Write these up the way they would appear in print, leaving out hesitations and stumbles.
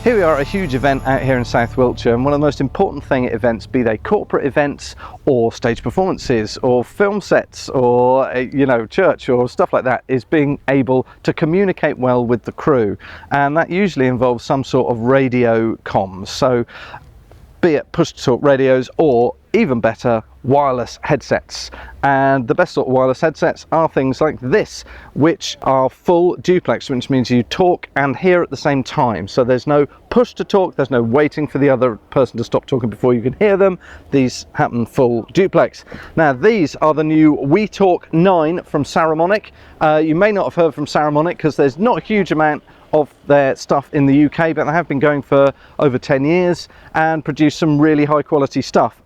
Here we are at a huge event out here in South Wiltshire, and one of the most important thing at events, be they corporate events or stage performances or film sets or church or stuff like that, is being able to communicate well with the crew, and that usually involves some sort of radio comms. So be it push to talk radios or even better, wireless headsets. And the best sort of wireless headsets are things like this, which are full duplex, which means you talk and hear at the same time. So there's no push to talk, there's no waiting for the other person to stop talking before you can hear them. These happen full duplex. Now these are the new WiTalk9 from Saramonic. You may not have heard from Saramonic because there's not a huge amount of their stuff in the UK, but they have been going for over 10 years and produce some really high quality stuff.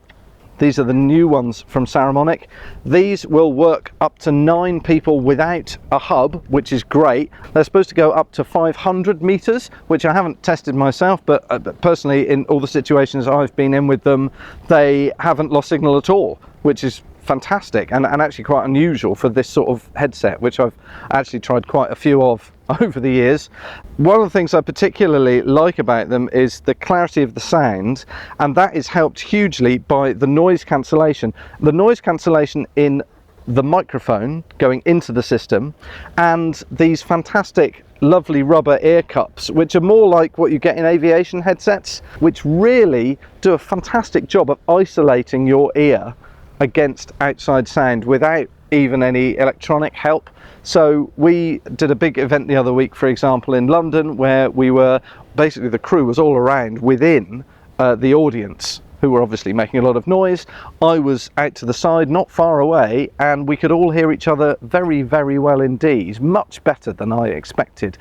These are the new ones from Saramonic. These will work up to 9 people without a hub, which is great. They're supposed to go up to 500 meters, which I haven't tested myself, but personally in all the situations I've been in with them, they haven't lost signal at all, which is fantastic and actually quite unusual for this sort of headset, which I've actually tried quite a few of over the years. One of the things I particularly like about them is the clarity of the sound, and that is helped hugely by the noise cancellation. The noise cancellation in the microphone going into the system, and these fantastic lovely rubber ear cups, which are more like what you get in aviation headsets, which really do a fantastic job of isolating your ear against outside sound without even any electronic help. So we did a big event the other week, for example, in London, where we were basically, the crew was all around within the audience, who were obviously making a lot of noise. I was out to the side, not far away, and we could all hear each other very, very well indeed, much better than I expected,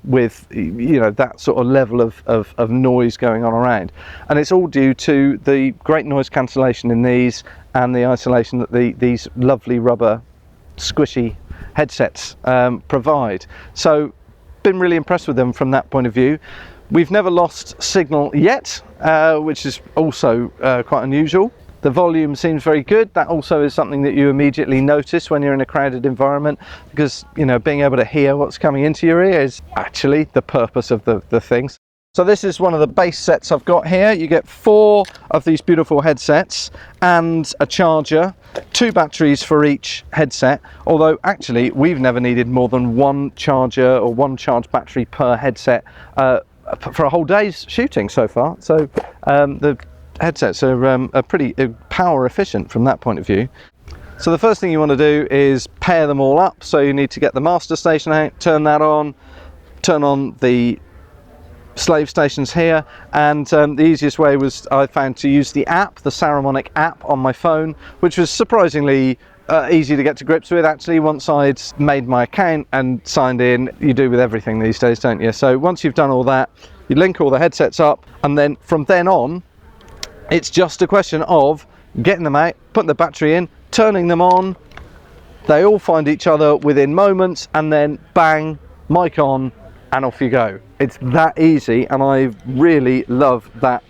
with that sort of level of noise going on around. And it's all due to the great noise cancellation in these and the isolation that these lovely rubber squishy headsets provide. So been really impressed with them from that point of view. We've never lost signal yet, which is also quite unusual. The volume seems very good. That also is something that you immediately notice when you're in a crowded environment, because being able to hear what's coming into your ear is actually the purpose of the things. So this is one of the base sets I've got here. You get 4 of these beautiful headsets and a charger, 2 batteries for each headset, although actually we've never needed more than 1 charger or 1 charged battery per headset for a whole day's shooting so far. So the headsets are pretty power efficient from that point of view. So the first thing you want to do is pair them all up. So you need to get the master station out, turn that on, turn on the slave stations here, and the easiest way was, I found, to use the app, the Saramonic app on my phone, which was surprisingly easy to get to grips with actually once I'd made my account and signed in. You do with everything these days, don't you? So once you've done all that, you link all the headsets up, and then from then on it's just a question of getting them out, putting the battery in, turning them on. They all find each other within moments, and then bang, mic on, and off you go. It's that easy, and I really love that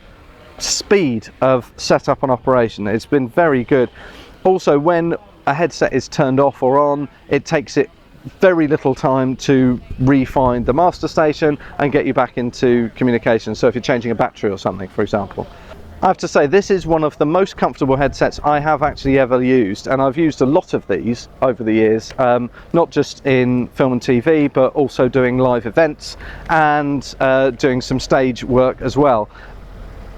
speed of setup and operation. It's been very good. Also, when a headset is turned off or on, it takes it very little time to re-find the master station and get you back into communication. So if you're changing a battery or something, for example. I have to say, this is one of the most comfortable headsets I have actually ever used, and I've used a lot of these over the years, not just in film and TV, but also doing live events and doing some stage work as well.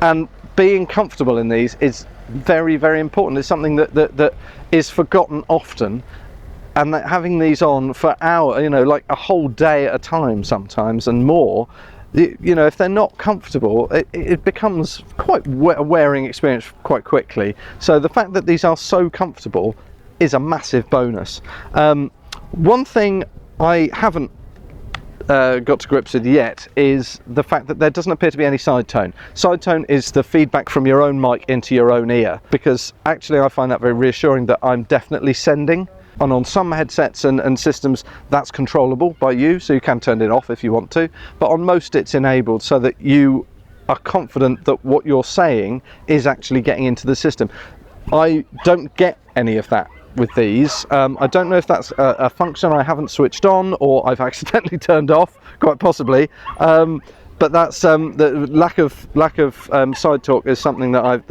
And being comfortable in these is very, very important. It's something that is forgotten often, and that having these on for hours, like a whole day at a time sometimes and more, if they're not comfortable, it becomes quite a wearing experience quite quickly. So the fact that these are so comfortable is a massive bonus. One thing I haven't got to grips with yet is the fact that there doesn't appear to be any side tone. Side tone is the feedback from your own mic into your own ear, because actually I find that very reassuring that I'm definitely sending. And on some headsets and systems, that's controllable by you, so you can turn it off if you want to. But on most, it's enabled so that you are confident that what you're saying is actually getting into the system. I don't get any of that with these. I don't know if that's a function I haven't switched on or I've accidentally turned off, quite possibly. but that's the lack of side talk is something that I've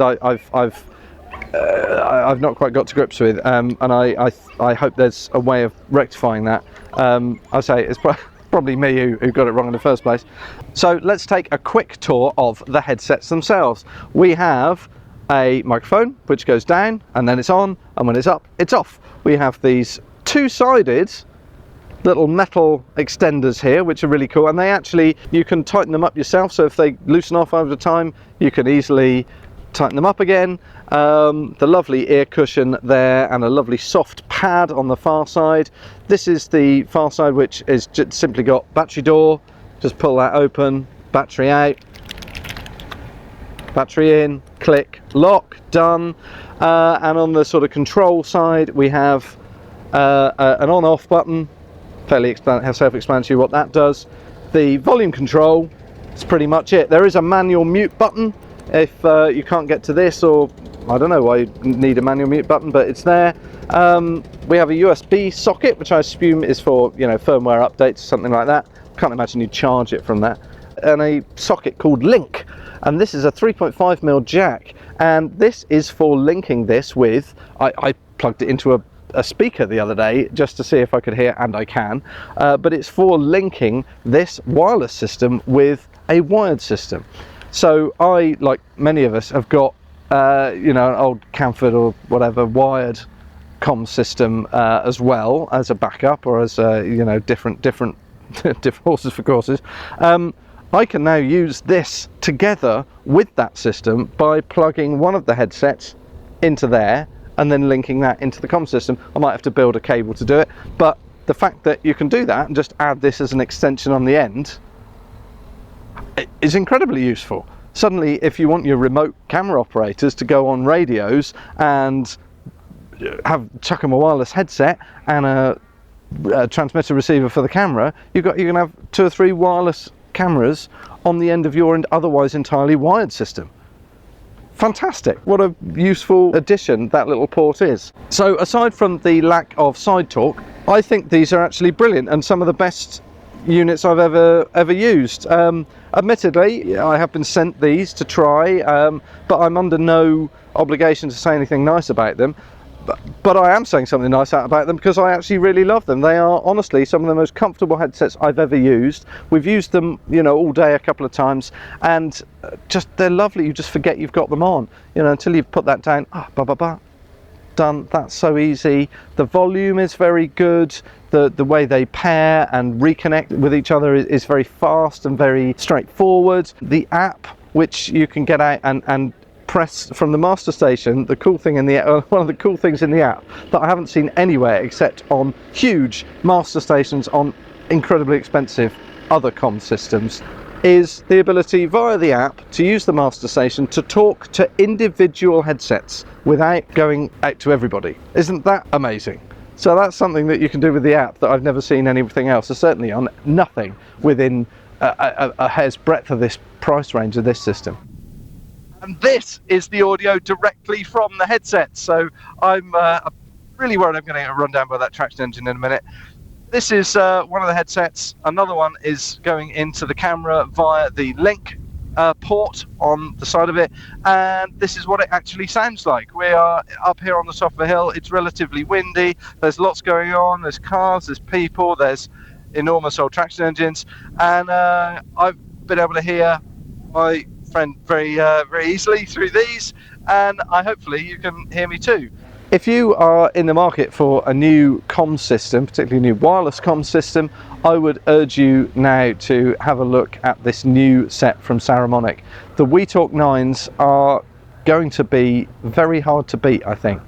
not quite got to grips with, and I hope there's a way of rectifying that. I say it's probably me who got it wrong in the first place. So let's take a quick tour of the headsets themselves. We have a microphone which goes down and then it's on, and when it's up it's off. We have these two-sided little metal extenders here which are really cool, and they actually, you can tighten them up yourself, so if they loosen off over time you can easily tighten them up again. The lovely ear cushion there and a lovely soft pad on the far side. This is the far side, which is just simply got battery door, just pull that open, battery out, battery in, click, lock, done. And on the sort of control side we have an on-off button, fairly self-explanatory what that does. The volume control is pretty much it. There is a manual mute button if you can't get to this, or I don't know why you need a manual mute button, but it's there. We have a USB socket, which I assume is for, you know, firmware updates or something like that. Can't imagine you'd charge it from that. And a socket called Link, and this is a 3.5mm jack, and this is for linking this with, I plugged it into a speaker the other day just to see if I could hear, and I can, but it's for linking this wireless system with a wired system. So I, like many of us, have got you know, an old Camford or whatever wired comm system as well as a backup, or as you know, different horses for courses. I can now use this together with that system by plugging one of the headsets into there and then linking that into the comm system. I might have to build a cable to do it, but the fact that you can do that and just add this as an extension on the end is incredibly useful. Suddenly, if you want your remote camera operators to go on radios and chuck them a wireless headset and a transmitter receiver for the camera, you can have 2 or 3 wireless cameras on the end of your otherwise entirely wired system. Fantastic. What a useful addition that little port is. So aside from the lack of side talk, I think these are actually brilliant and some of the best units I've ever used. Admittedly, I have been sent these to try, but I'm under no obligation to say anything nice about them. But I am saying something nice about them because I actually really love them. They are honestly some of the most comfortable headsets I've ever used. We've used them, you know, all day a couple of times, and just they're lovely. You just forget you've got them on, you know, until you've put that down. Done. That's so easy. The volume is very good. The way they pair and reconnect with each other is very fast and very straightforward. The app, which you can get out and press from the master station, the cool thing in the one of the cool things in the app that I haven't seen anywhere except on huge master stations on incredibly expensive other comm systems, is the ability via the app to use the master station to talk to individual headsets without going out to everybody. Isn't that amazing? So that's something that you can do with the app that I've never seen anything else, or certainly on nothing within a hair's breadth of this price range of this system. And this is the audio directly from the headset. So I'm really worried I'm going to get run down by that traction engine in a minute. This is one of the headsets. Another one is going into the camera via the Link port on the side of it, and this is what it actually sounds like. We are up here on the top of a hill. It's relatively windy. There's lots going on. There's cars, there's people, there's enormous old traction engines, and I've been able to hear my friend very easily through these, and hopefully you can hear me too. If you are in the market for a new comm system, particularly a new wireless comm system, I would urge you now to have a look at this new set from Saramonic. The WiTalk9s are going to be very hard to beat, I think.